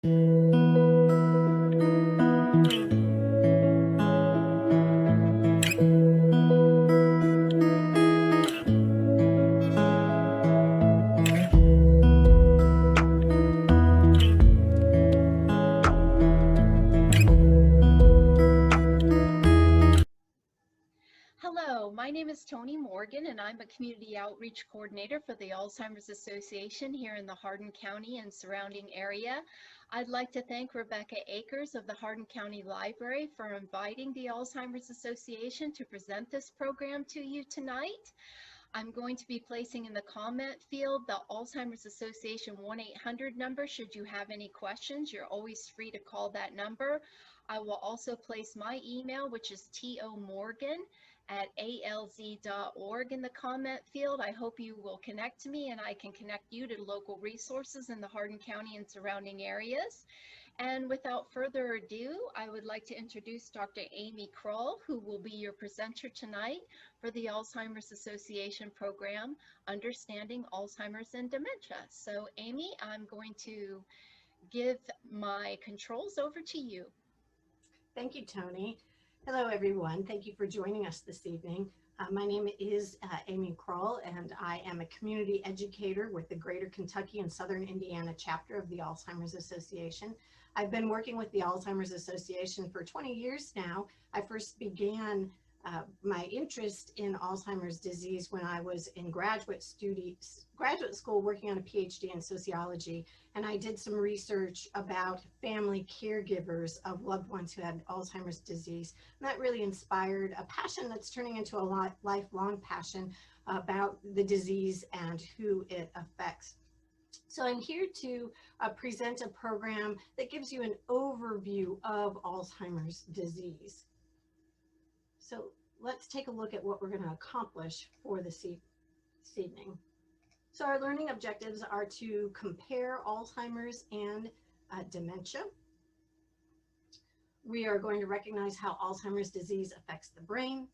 Hello, my name is Toni Morgan, and I'm a Community Outreach Coordinator for the Alzheimer's Association here in the Hardin County and surrounding area. I'd like to thank Rebecca Akers of the Hardin County Library for inviting the Alzheimer's Association to present this program to you tonight. I'm going to be placing in the comment field the Alzheimer's Association 1-800 number. Should you have any questions, you're always free to call that number. I will also place my email, which is tomorgan@alz.org, in the comment field. I hope you will connect to me and I can connect you to local resources in the Hardin County and surrounding areas. And without further ado, I would like to introduce Dr. Amy Kroll, who will be your presenter tonight for the Alzheimer's Association program, Understanding Alzheimer's and Dementia. So Amy, I'm going to give my controls over to you. Thank you, Toni. Hello, everyone. Thank you for joining us this evening. My name is Amy Kroll, and I am a community educator with the Greater Kentucky and Southern Indiana chapter of the Alzheimer's Association. I've been working with the Alzheimer's Association for 20 years now. I first began my interest in Alzheimer's disease when I was in graduate school working on a PhD in sociology, and I did some research about family caregivers of loved ones who had Alzheimer's disease. And that really inspired a passion that's turning into a lifelong passion about the disease and who it affects. So I'm here to present a program that gives you an overview of Alzheimer's disease. So let's take a look at what we're going to accomplish for this evening. So our learning objectives are to compare Alzheimer's and dementia. We are going to recognize how Alzheimer's disease affects the brain,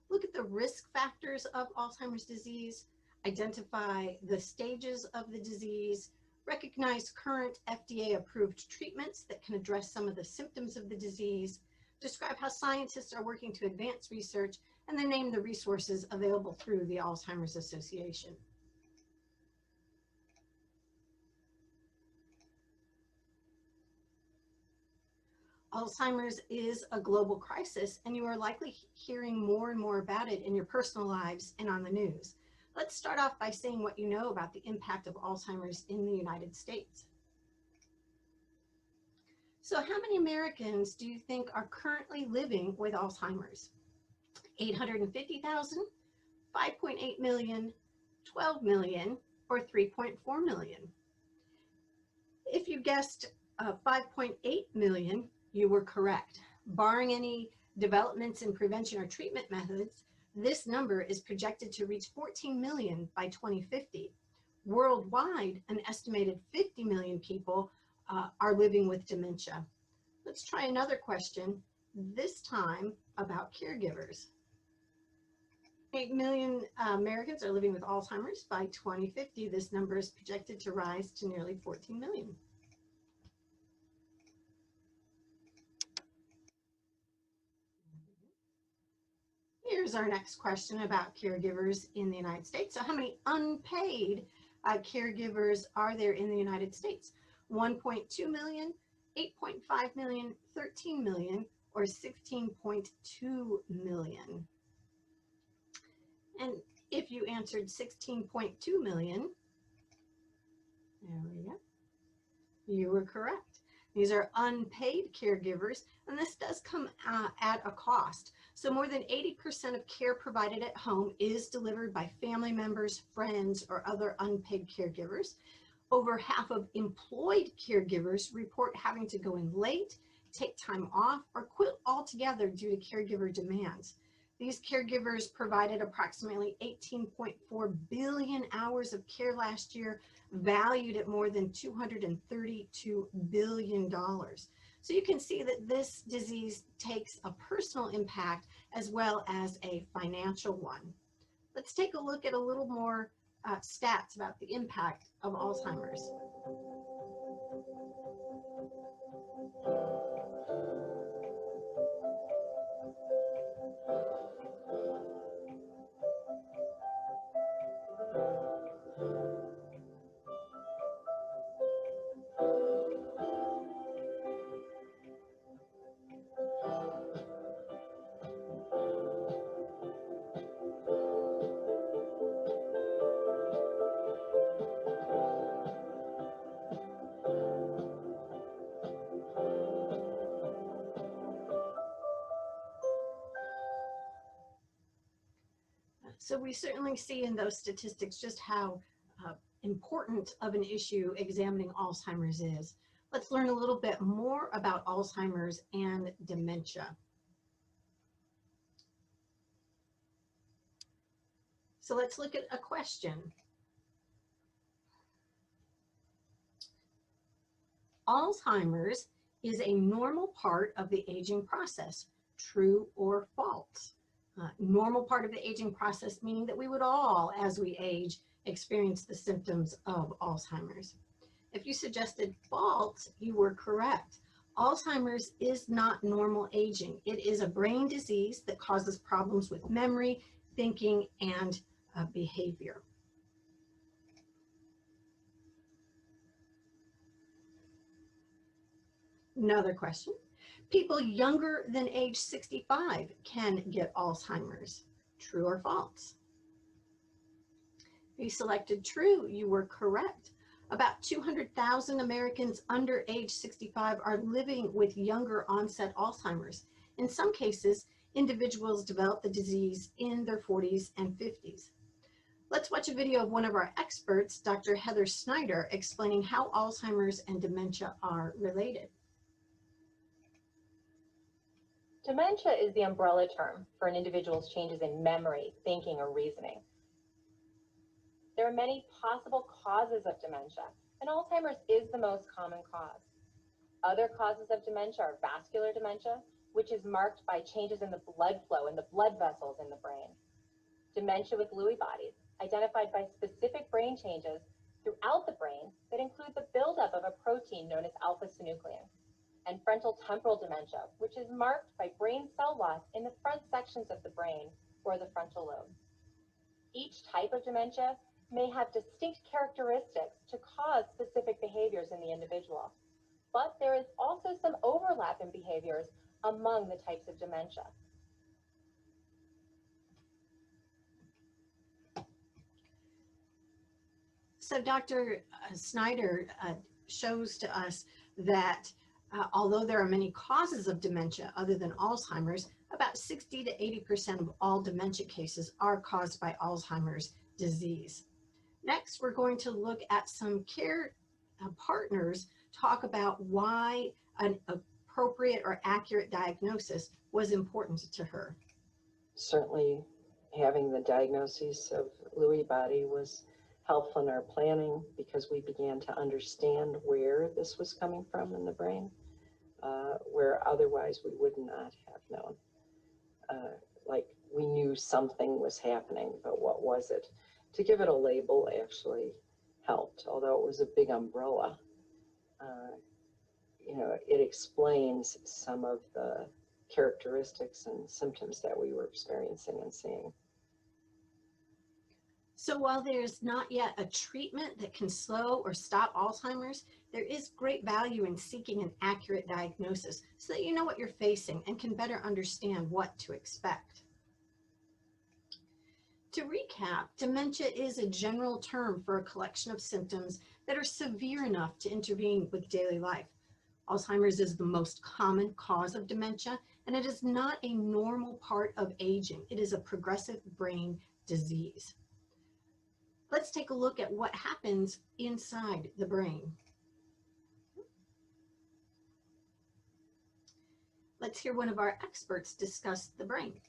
look at the risk factors of Alzheimer's disease, identify the stages of the disease, recognize current FDA-approved treatments that can address some of the symptoms of the disease, describe how scientists are working to advance research, and then name the resources available through the Alzheimer's Association. Alzheimer's is a global crisis, and you are likely hearing more and more about it in your personal lives and on the news. Let's start off by saying what you know about the impact of Alzheimer's in the United States. So how many Americans do you think are currently living with Alzheimer's? 850,000, 5.8 million, 12 million, or 3.4 million? If you guessed 5.8 million, you were correct. Barring any developments in prevention or treatment methods, this number is projected to reach 14 million by 2050. Worldwide, an estimated 50 million people are living with dementia. Let's try another question, this time about caregivers. 8 million Americans are living with Alzheimer's. By 2050, this number is projected to rise to nearly 14 million. Here's our next question about caregivers in the United States. So how many unpaid caregivers are there in the United States? 1.2 million, 8.5 million, 13 million, or 16.2 million? And if you answered 16.2 million, there we go, you were correct. These are unpaid caregivers, and this does come at a cost. So more than 80% of care provided at home is delivered by family members, friends, or other unpaid caregivers. Over half of employed caregivers report having to go in late, take time off, or quit altogether due to caregiver demands. These caregivers provided approximately 18.4 billion hours of care last year, valued at more than $232 billion. So you can see that this disease takes a personal impact as well as a financial one. Let's take a look at a little more stats about the impact of Alzheimer's. So we certainly see in those statistics just how important of an issue examining Alzheimer's is. Let's learn a little bit more about Alzheimer's and dementia. So let's look at a question. Alzheimer's is a normal part of the aging process, true or false? Normal part of the aging process, meaning that we would all, as we age, experience the symptoms of Alzheimer's. If you suggested false, you were correct. Alzheimer's is not normal aging. It is a brain disease that causes problems with memory, thinking, and behavior. Another question. People younger than age 65 can get Alzheimer's. True or false? If you selected true, you were correct. About 200,000 Americans under age 65 are living with younger onset Alzheimer's. In some cases, individuals develop the disease in their 40s and 50s. Let's watch a video of one of our experts, Dr. Heather Snyder, explaining how Alzheimer's and dementia are related. Dementia is the umbrella term for an individual's changes in memory, thinking, or reasoning. There are many possible causes of dementia, and Alzheimer's is the most common cause. Other causes of dementia are vascular dementia, which is marked by changes in the blood flow in the blood vessels in the brain. Dementia with Lewy bodies, identified by specific brain changes throughout the brain that include the buildup of a protein known as alpha-synuclein. And frontal temporal dementia, which is marked by brain cell loss in the front sections of the brain or the frontal lobe. Each type of dementia may have distinct characteristics to cause specific behaviors in the individual, but there is also some overlap in behaviors among the types of dementia. So Dr. Snyder shows to us that although there are many causes of dementia other than Alzheimer's, about 60 to 80% of all dementia cases are caused by Alzheimer's disease. Next, we're going to look at some care partners talk about why an appropriate or accurate diagnosis was important to her. Certainly having the diagnosis of Lewy body was helpful in our planning because we began to understand where this was coming from in the brain, where otherwise we would not have known. Like we knew something was happening, but what was it? To give it a label actually helped, although it was a big umbrella. It explains some of the characteristics and symptoms that we were experiencing and seeing. So while there's not yet a treatment that can slow or stop Alzheimer's, there is great value in seeking an accurate diagnosis so that you know what you're facing and can better understand what to expect. To recap, dementia is a general term for a collection of symptoms that are severe enough to intervene with daily life. Alzheimer's is the most common cause of dementia, and it is not a normal part of aging. It is a progressive brain disease. Let's take a look at what happens inside the brain. Let's hear one of our experts discuss the brain.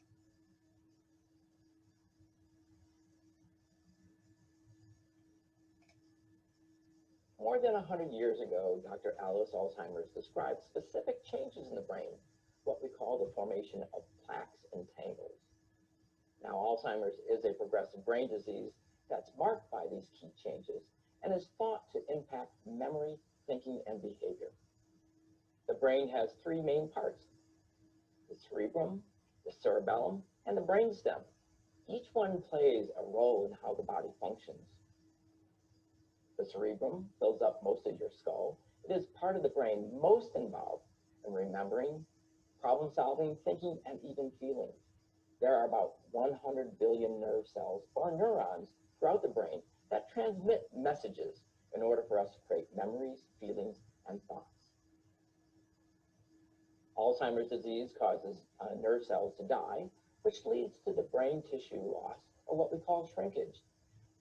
More than 100 years ago, Dr. Alice Alzheimer's described specific changes in the brain, what we call the formation of plaques and tangles. Now, Alzheimer's is a progressive brain disease that's marked by these key changes and is thought to impact memory, thinking, and behavior. The brain has three main parts: the cerebrum, the cerebellum, and the brainstem. Each one plays a role in how the body functions. The cerebrum fills up most of your skull. It is part of the brain most involved in remembering, problem solving, thinking, and even feeling. There are about 100 billion nerve cells, or neurons, throughout the brain that transmit messages in order for us to create memories, feelings, and thoughts. Alzheimer's disease causes nerve cells to die, which leads to the brain tissue loss or what we call shrinkage,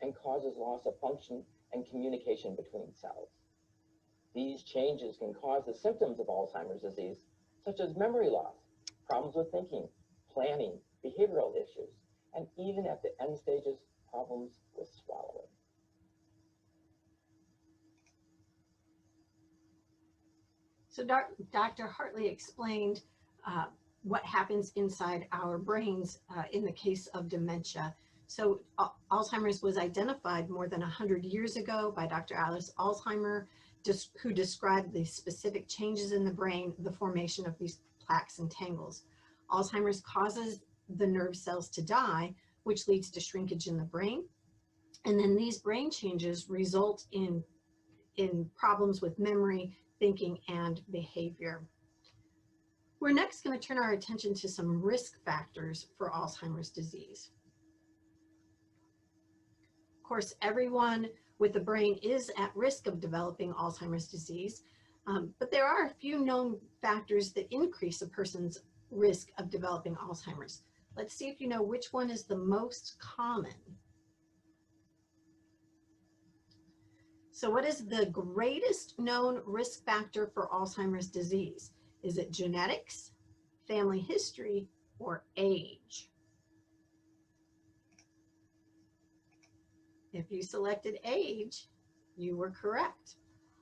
and causes loss of function and communication between cells. These changes can cause the symptoms of Alzheimer's disease, such as memory loss, problems with thinking, planning, behavioral issues, and even at the end stages, problems with swallowing. So Dr. Hartley explained what happens inside our brains in the case of dementia. So Alzheimer's was identified more than 100 years ago by Dr. Alice Alzheimer, who described the specific changes in the brain, the formation of these plaques and tangles. Alzheimer's causes the nerve cells to die, which leads to shrinkage in the brain. And then these brain changes result in problems with memory, thinking, and behavior. We're next going to turn our attention to some risk factors for Alzheimer's disease. Of course, everyone with the brain is at risk of developing Alzheimer's disease, but there are a few known factors that increase a person's risk of developing Alzheimer's. Let's see if you know which one is the most common. So what is the greatest known risk factor for Alzheimer's disease? Is it genetics, family history, or age? If you selected age, you were correct.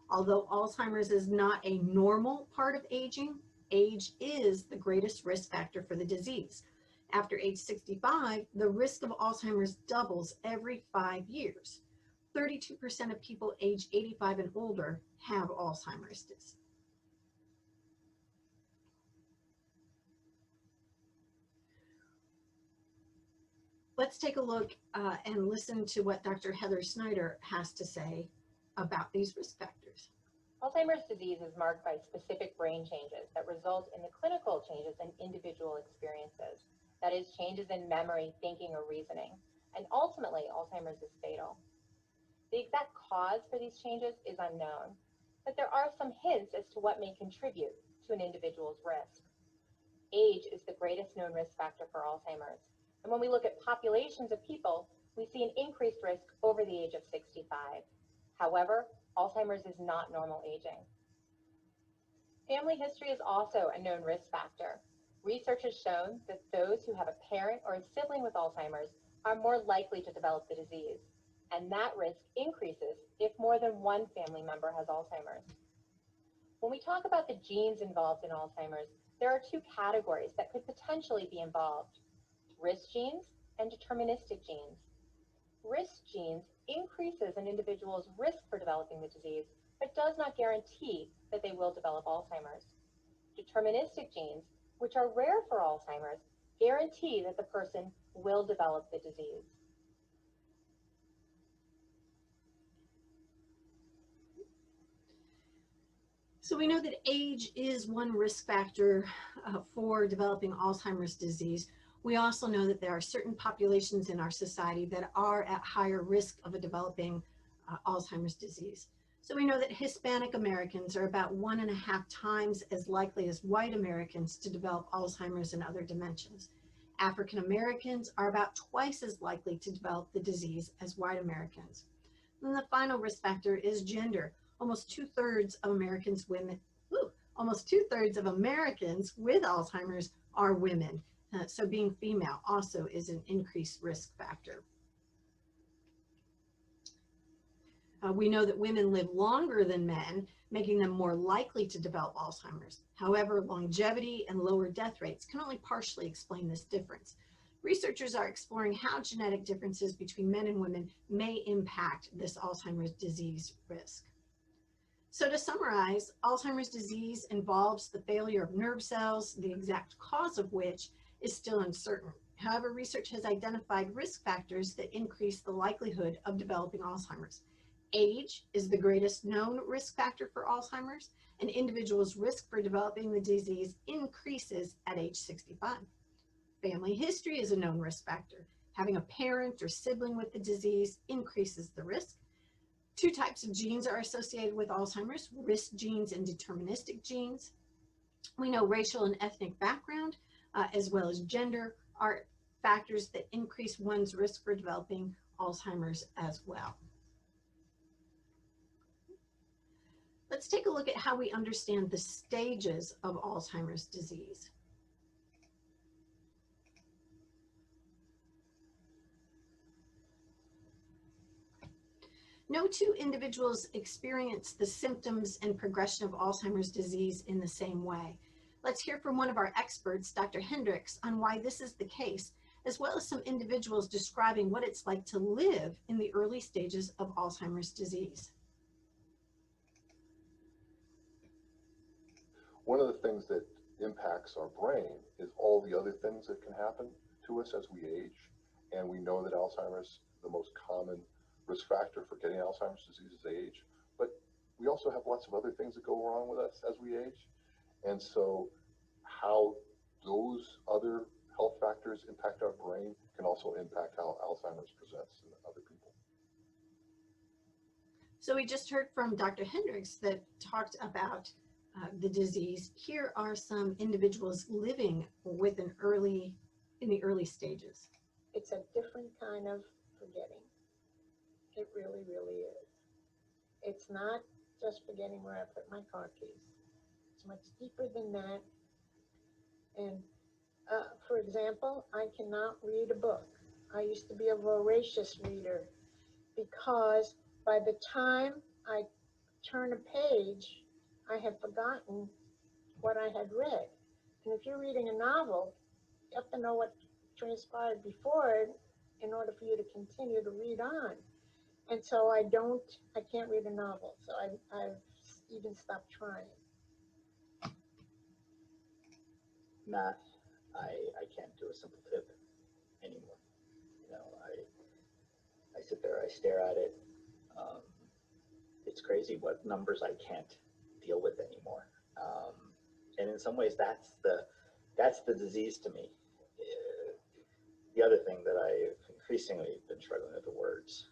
Although Alzheimer's is not a normal part of aging, age is the greatest risk factor for the disease. After age 65, the risk of Alzheimer's doubles every 5 years. 32% of people age 85 and older have Alzheimer's disease. Let's take a look and listen to what Dr. Heather Snyder has to say about these risk factors. Alzheimer's disease is marked by specific brain changes that result in the clinical changes in individual experiences. That is, changes in memory, thinking, or reasoning. And ultimately, Alzheimer's is fatal. The exact cause for these changes is unknown, but there are some hints as to what may contribute to an individual's risk. Age is the greatest known risk factor for Alzheimer's. And when we look at populations of people, we see an increased risk over the age of 65. However, Alzheimer's is not normal aging. Family history is also a known risk factor. Research has shown that those who have a parent or a sibling with Alzheimer's are more likely to develop the disease, and that risk increases if more than one family member has Alzheimer's. When we talk about the genes involved in Alzheimer's, there are two categories that could potentially be involved: risk genes and deterministic genes. Risk genes increases an individual's risk for developing the disease, but does not guarantee that they will develop Alzheimer's. Deterministic genes, which are rare for Alzheimer's, guarantee that the person will develop the disease. So we know that age is one risk factor for developing Alzheimer's disease. We also know that there are certain populations in our society that are at higher risk of developing Alzheimer's disease. So we know that Hispanic Americans are about 1.5 times as likely as white Americans to develop Alzheimer's and other dementias. African Americans are about twice as likely to develop the disease as white Americans. And the final risk factor is gender. Almost two-thirds of Americans with Alzheimer's are women. So being female also is an increased risk factor. We know that women live longer than men, making them more likely to develop Alzheimer's. However, longevity and lower death rates can only partially explain this difference. Researchers are exploring how genetic differences between men and women may impact this Alzheimer's disease risk. So to summarize, Alzheimer's disease involves the failure of nerve cells, the exact cause of which is still uncertain. However, research has identified risk factors that increase the likelihood of developing Alzheimer's. Age is the greatest known risk factor for Alzheimer's. An individual's risk for developing the disease increases at age 65. Family history is a known risk factor. Having a parent or sibling with the disease increases the risk. Two types of genes are associated with Alzheimer's: risk genes and deterministic genes. We know racial and ethnic background, as well as gender, are factors that increase one's risk for developing Alzheimer's as well. Let's take a look at how we understand the stages of Alzheimer's disease. No two individuals experience the symptoms and progression of Alzheimer's disease in the same way. Let's hear from one of our experts, Dr. Hendricks, on why this is the case, as well as some individuals describing what it's like to live in the early stages of Alzheimer's disease. One of the things that impacts our brain is all the other things that can happen to us as we age. And we know that Alzheimer's, the most common risk factor for getting Alzheimer's disease is age. But we also have lots of other things that go wrong with us as we age. And so how those other health factors impact our brain can also impact how Alzheimer's presents in other people. So we just heard from Dr. Hendricks that talked about the disease. Here are some individuals living with in the early stages. It's a different kind of forgetting. It really, really is. It's not just forgetting where I put my car keys. It's much deeper than that. And for example, I cannot read a book. I used to be a voracious reader because by the time I turn a page, I had forgotten what I had read. And if you're reading a novel, you have to know what transpired before it in order for you to continue to read on. And so I can't read a novel. So I've even stopped trying. Math, I can't do a simple tip anymore. You know, I sit there, I stare at it. It's crazy what numbers I can't deal with anymore. And in some ways, that's the disease to me. The other thing that I've increasingly been struggling with the words,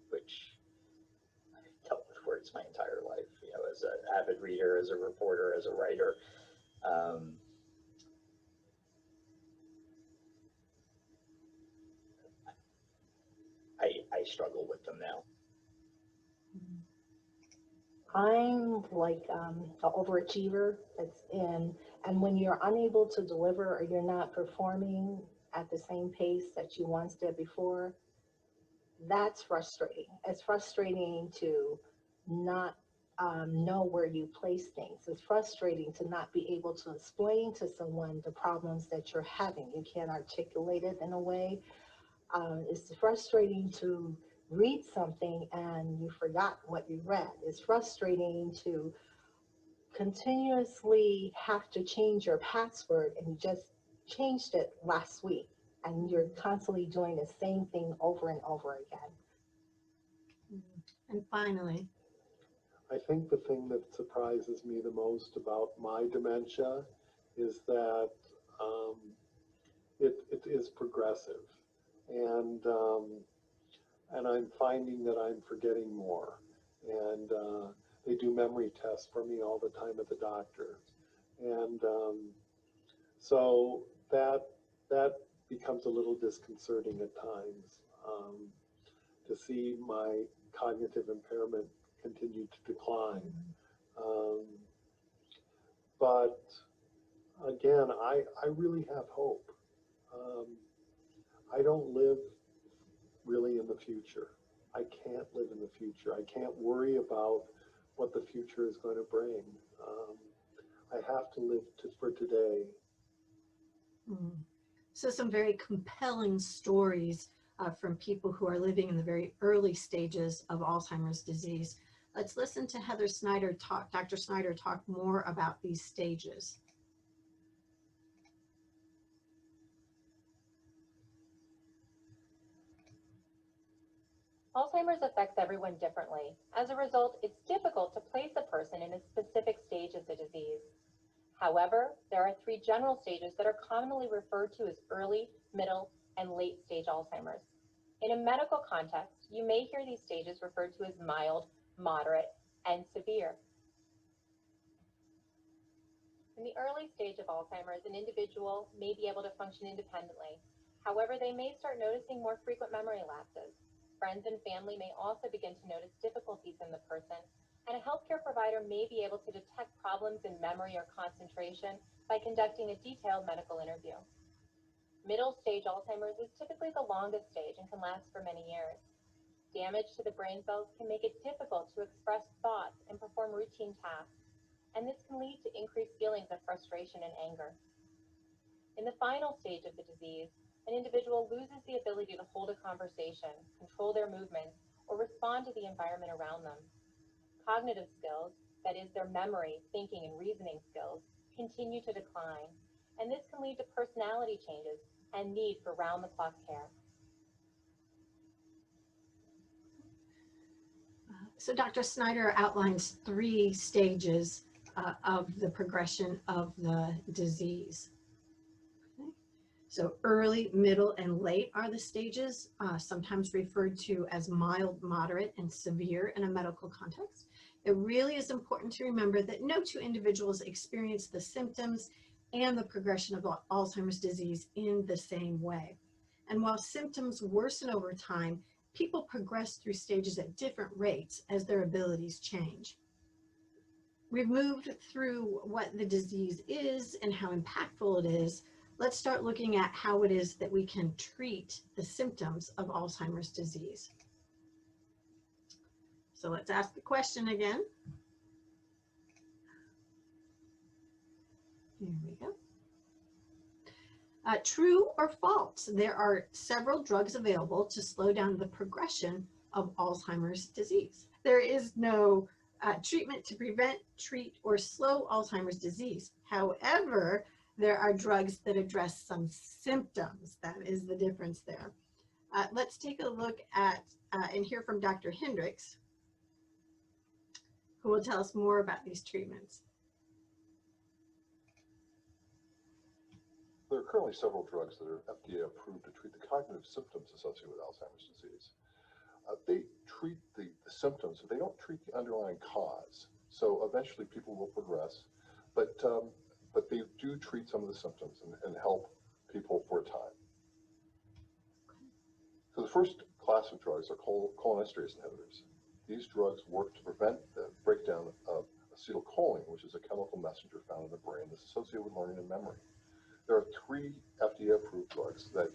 which I've dealt with words my entire life, you know, as an avid reader, as a reporter, as a writer. I struggle with them now. I'm like an overachiever and when you're unable to deliver or you're not performing at the same pace that you once did before, that's frustrating. It's frustrating to not know where you place things. It's frustrating to not be able to explain to someone the problems that you're having. You can't articulate it in a way. It's frustrating to read something and you forgot what you read. It's frustrating to continuously have to change your password and you just changed it last week and you're constantly doing the same thing over and over again. And finally, I think the thing that surprises me the most about my dementia is that it is progressive, and I'm finding that I'm forgetting more, and they do memory tests for me all the time at the doctor, and so that becomes a little disconcerting at times, to see my cognitive impairment continue to decline. But again, I really have hope. I don't live really in the future. I can't live in the future. I can't worry about what the future is going to bring. I have to live for today. So some very compelling stories from people who are living in the very early stages of Alzheimer's disease. Let's listen to Dr. Snyder talk more about these stages. Alzheimer's affects everyone differently. As a result, it's difficult to place a person in a specific stage of the disease. However, there are 3 general stages that are commonly referred to as early, middle, and late stage Alzheimer's. In a medical context, you may hear these stages referred to as mild, moderate, and severe. In the early stage of Alzheimer's, an individual may be able to function independently. However, they may start noticing more frequent memory lapses. Friends and family may also begin to notice difficulties in the person, and a healthcare provider may be able to detect problems in memory or concentration by conducting a detailed medical interview. Middle stage Alzheimer's is typically the longest stage and can last for many years. Damage to the brain cells can make it difficult to express thoughts and perform routine tasks, and this can lead to increased feelings of frustration and anger. In the final stage of the disease, an individual loses the ability to hold a conversation, control their movements, or respond to the environment around them. Cognitive skills, that is their memory, thinking, and reasoning skills, continue to decline, and this can lead to personality changes and need for round-the-clock care. So Dr. Snyder outlines 3 stages of the progression of the disease. Okay. So early, middle, and late are the stages, sometimes referred to as mild, moderate, and severe in a medical context. It really is important to remember that no 2 individuals experience the symptoms and the progression of Alzheimer's disease in the same way. And while symptoms worsen over time, people progress through stages at different rates as their abilities change. We've moved through what the disease is and how impactful it is. Let's start looking at how it is that we can treat the symptoms of Alzheimer's disease. So let's ask the question again. Here we go. True or false? There are several drugs available to slow down the progression of Alzheimer's disease. There is no treatment to prevent, treat, or slow Alzheimer's disease. However, there are drugs that address some symptoms. That is the difference there. Let's take a look at and hear from Dr. Hendricks, who will tell us more about these treatments. There are currently several drugs that are FDA-approved to treat the cognitive symptoms associated with Alzheimer's disease. They treat the symptoms, but they don't treat the underlying cause. So eventually people will progress, but they do treat some of the symptoms and help people for a time. So the first class of drugs are cholinesterase inhibitors. These drugs work to prevent the breakdown of acetylcholine, which is a chemical messenger found in the brain that's associated with learning and memory. There are 3 FDA-approved drugs that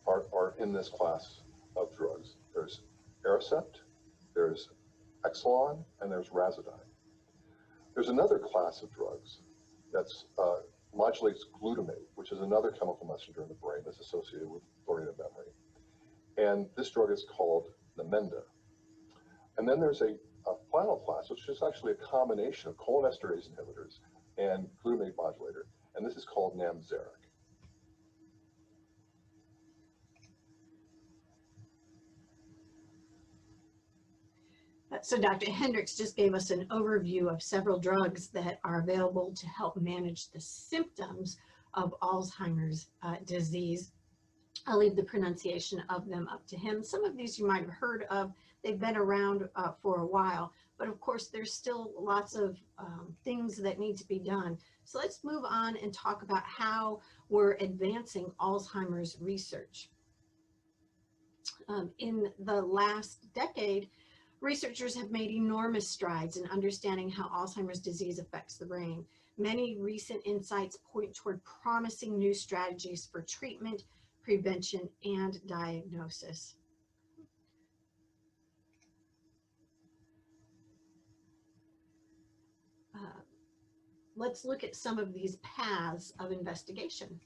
are in this class of drugs. There's Aricept, there's Exelon, and there's Razodine. There's another class of drugs that modulates glutamate, which is another chemical messenger in the brain that's associated with learning and memory. And this drug is called Namenda. And then there's a final class, which is actually a combination of cholinesterase inhibitors and glutamate modulator, and this is called Namzaric. So Dr. Hendricks just gave us an overview of several drugs that are available to help manage the symptoms of Alzheimer's disease. I'll leave the pronunciation of them up to him. Some of these you might have heard of. They've been around for a while, but of course there's still lots of things that need to be done. So let's move on and talk about how we're advancing Alzheimer's research. In the last decade, researchers have made enormous strides in understanding how Alzheimer's disease affects the brain. Many recent insights point toward promising new strategies for treatment, prevention, and diagnosis. Let's look at some of these paths of investigation.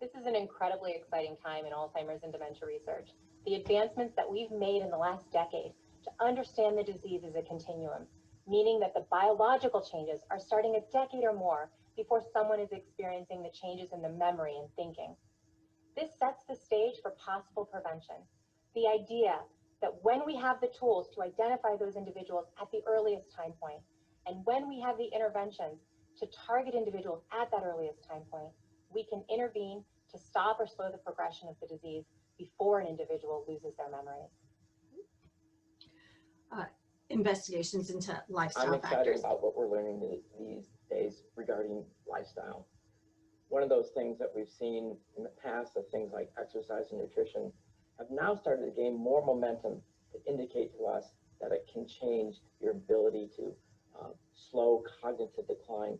This is an incredibly exciting time in Alzheimer's and dementia research. The advancements that we've made in the last decade to understand the disease is a continuum, meaning that the biological changes are starting a decade or more before someone is experiencing the changes in the memory and thinking. This sets the stage for possible prevention. The idea that when we have the tools to identify those individuals at the earliest time point, and when we have the interventions to target individuals at that earliest time point, we can intervene to stop or slow the progression of the disease before an individual loses their memories. Investigations into lifestyle I'm excited factors. about what we're learning these days regarding lifestyle lifestyle. One of those things that we've seen in the past of things like exercise and nutrition have now started to gain more momentum to indicate to us that it can change your ability to slow cognitive decline.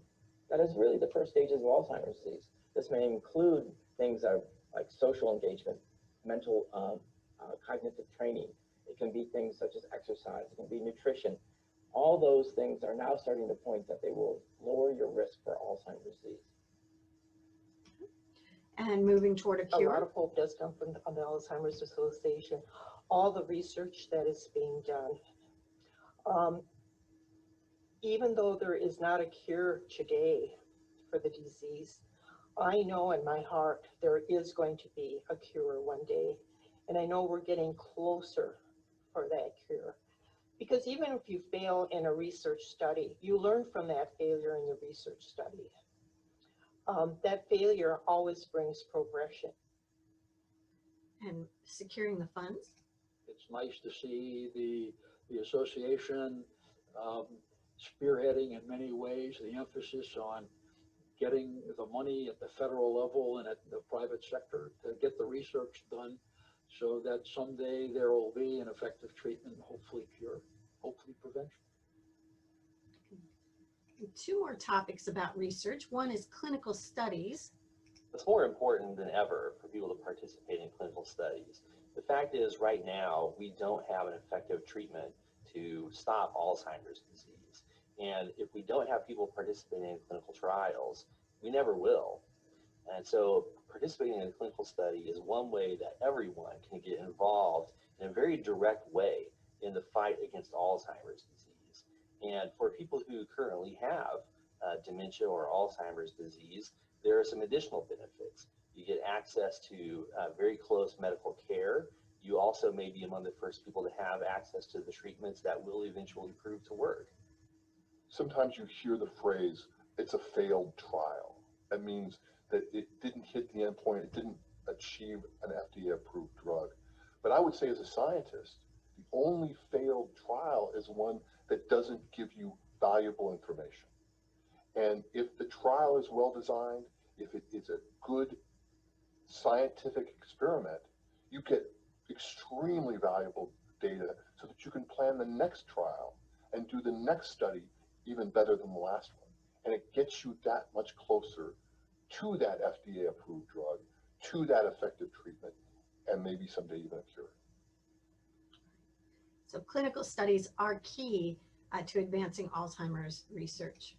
That is really the first stages of Alzheimer's disease. This may include things like social engagement, mental cognitive training. It can be things such as exercise. It can be nutrition. All those things are now starting to point that they will lower your risk for Alzheimer's disease. And moving toward a cure. A lot of hope does come from the Alzheimer's Association. All the research that is being done. Even though there is not a cure today for the disease, I know in my heart there is going to be a cure one day. And I know we're getting closer for that cure. Because even if you fail in a research study, you learn from that failure in the research study. That failure always brings progression. And securing the funds. It's nice to see the association spearheading in many ways the emphasis on getting the money at the federal level and at the private sector to get the research done so that someday there will be an effective treatment, hopefully cure, hopefully prevention. Two more topics about research. One is clinical studies. It's more important than ever for people to participate in clinical studies. The fact is, right now, we don't have an effective treatment to stop Alzheimer's disease. And if we don't have people participating in clinical trials, we never will. And so participating in a clinical study is one way that everyone can get involved in a very direct way in the fight against Alzheimer's disease. And for people who currently have dementia or Alzheimer's disease, there are some additional benefits. You get access to very close medical care. You also may be among the first people to have access to the treatments that will eventually prove to work. Sometimes you hear the phrase, it's a failed trial. That means that it didn't hit the endpoint, it didn't achieve an FDA-approved drug. But I would say as a scientist, the only failed trial is one that doesn't give you valuable information. And if the trial is well designed, if it is a good scientific experiment, you get extremely valuable data so that you can plan the next trial and do the next study even better than the last one. And it gets you that much closer to that FDA-approved drug, to that effective treatment, and maybe someday even a cure. So clinical studies are key to advancing Alzheimer's research.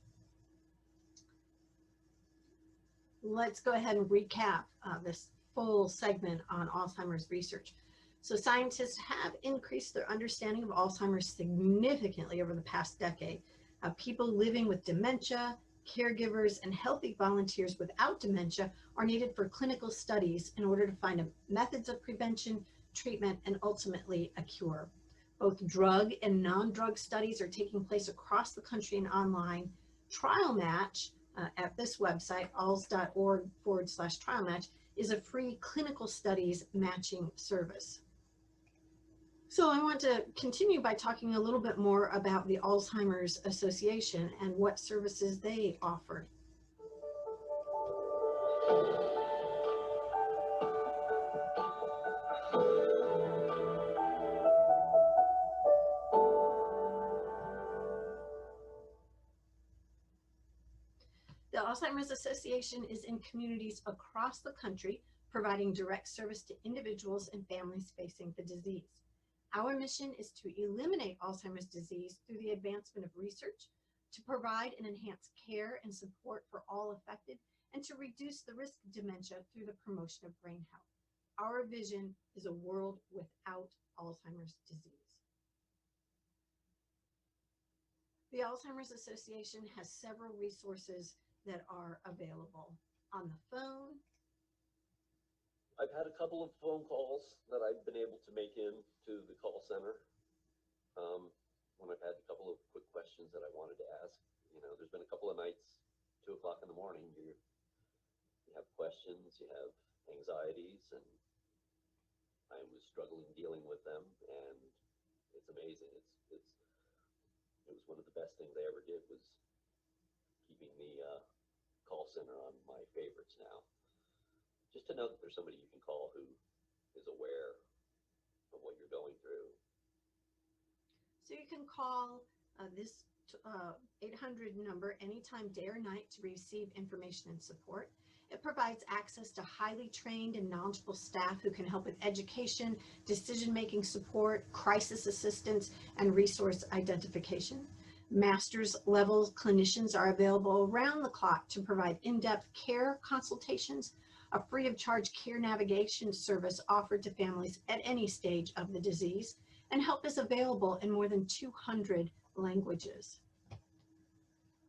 Let's go ahead and recap this full segment on Alzheimer's research. So scientists have increased their understanding of Alzheimer's significantly over the past decade. People living with dementia, caregivers, and healthy volunteers without dementia are needed for clinical studies in order to find methods of prevention, treatment, and ultimately a cure. Both drug and non-drug studies are taking place across the country and online. Trial Match at this website, alz.org/trialmatch, is a free clinical studies matching service. So I want to continue by talking a little bit more about the Alzheimer's Association and what services they offer. The Alzheimer's Association is in communities across the country, providing direct service to individuals and families facing the disease. Our mission is to eliminate Alzheimer's disease through the advancement of research, to provide and enhance care and support for all affected, and to reduce the risk of dementia through the promotion of brain health. Our vision is a world without Alzheimer's disease. The Alzheimer's Association has several resources that are available on the phone. I've had a couple of phone calls that I've been able to make in to the call center when I've had a couple of quick questions that I wanted to ask. You know, there's been a couple of nights, 2 o'clock in the morning, you have questions, you have anxieties, and I was struggling dealing with them, and it's amazing. It was one of the best things I ever did was keeping the call Center on my favorites now. Just to know that there's somebody you can call who is aware of what you're going through. So you can call this 800 number anytime, day or night, to receive information and support. It provides access to highly trained and knowledgeable staff who can help with education, decision-making support, crisis assistance, and resource identification. Master's level clinicians are available around the clock to provide in-depth care consultations, a free of charge care navigation service offered to families at any stage of the disease, and help is available in more than 200 languages.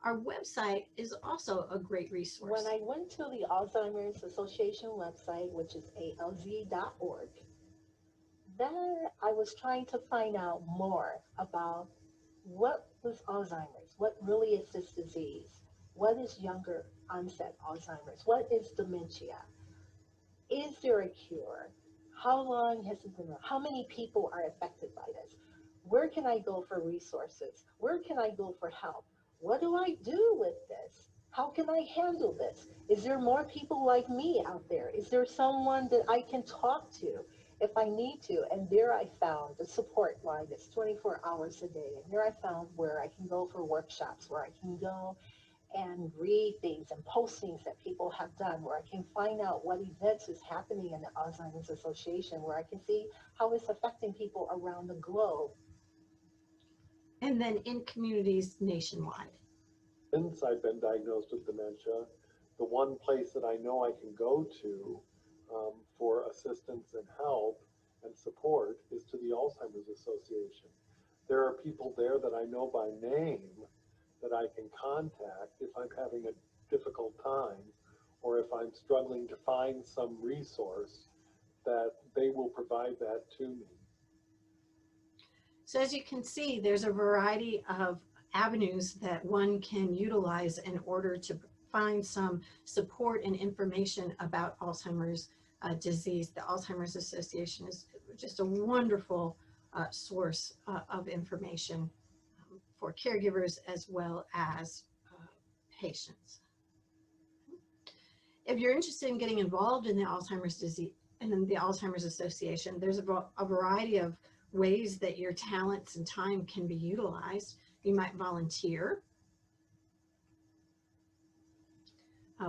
Our website is also a great resource. When I went to the Alzheimer's Association website, which is alz.org, there I was trying to find out more about what was Alzheimer's, what really is this disease, what is younger onset Alzheimer's, what is dementia, is there a cure, how long has it been around, how many people are affected by this, where can I go for resources, where can I go for help, what do I do with this, how can I handle this, is there more people like me out there, is there someone that I can talk to if I need to? And there I found the support line that's 24 hours a day. And there I found where I can go for workshops, where I can go and read things and postings that people have done, where I can find out what events is happening in the Alzheimer's Association, where I can see how it's affecting people around the globe. And then in communities nationwide. Since I've been diagnosed with dementia, the one place that I know I can go to for assistance and help and support is to the Alzheimer's Association. There are people there that I know by name that I can contact if I'm having a difficult time, or if I'm struggling to find some resource, that they will provide that to me. So as you can see, there's a variety of avenues that one can utilize in order to find some support and information about Alzheimer's disease. The Alzheimer's Association is just a wonderful source of information for caregivers as well as patients. If you're interested in getting involved in the Alzheimer's disease and in the Alzheimer's Association, there's a variety of ways that your talents and time can be utilized. You might volunteer,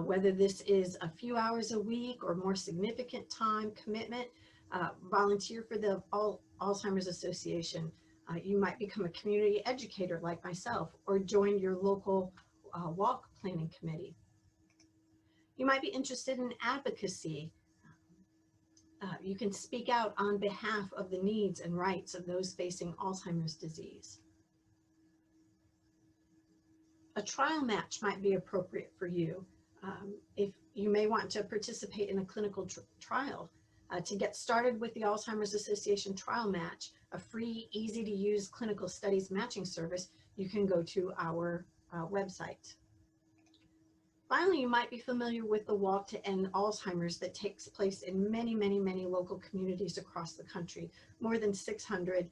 whether this is a few hours a week or more significant time commitment. Volunteer for the Alzheimer's Association. You might become a community educator like myself, or join your local walk planning committee. You might be interested in advocacy. You can speak out on behalf of the needs and rights of those facing Alzheimer's disease. A trial match might be appropriate for you. If you may want to participate in a clinical trial. To get started with the Alzheimer's Association trial match, a free, easy to use clinical studies matching service, you can go to our website. Finally, you might be familiar with the Walk to End Alzheimer's that takes place in many, many, many local communities across the country, more than 600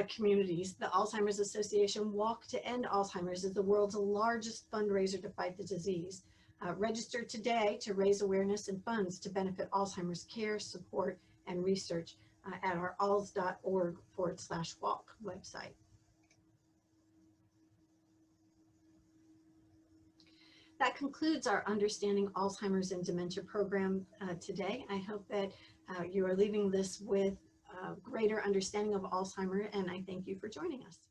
communities. The Alzheimer's Association Walk to End Alzheimer's is the world's largest fundraiser to fight the disease. Register today to raise awareness and funds to benefit Alzheimer's care, support, and research at our alz.org/walk website. That concludes our Understanding Alzheimer's and Dementia program today. I hope that you are leaving this with a greater understanding of Alzheimer's, and I thank you for joining us.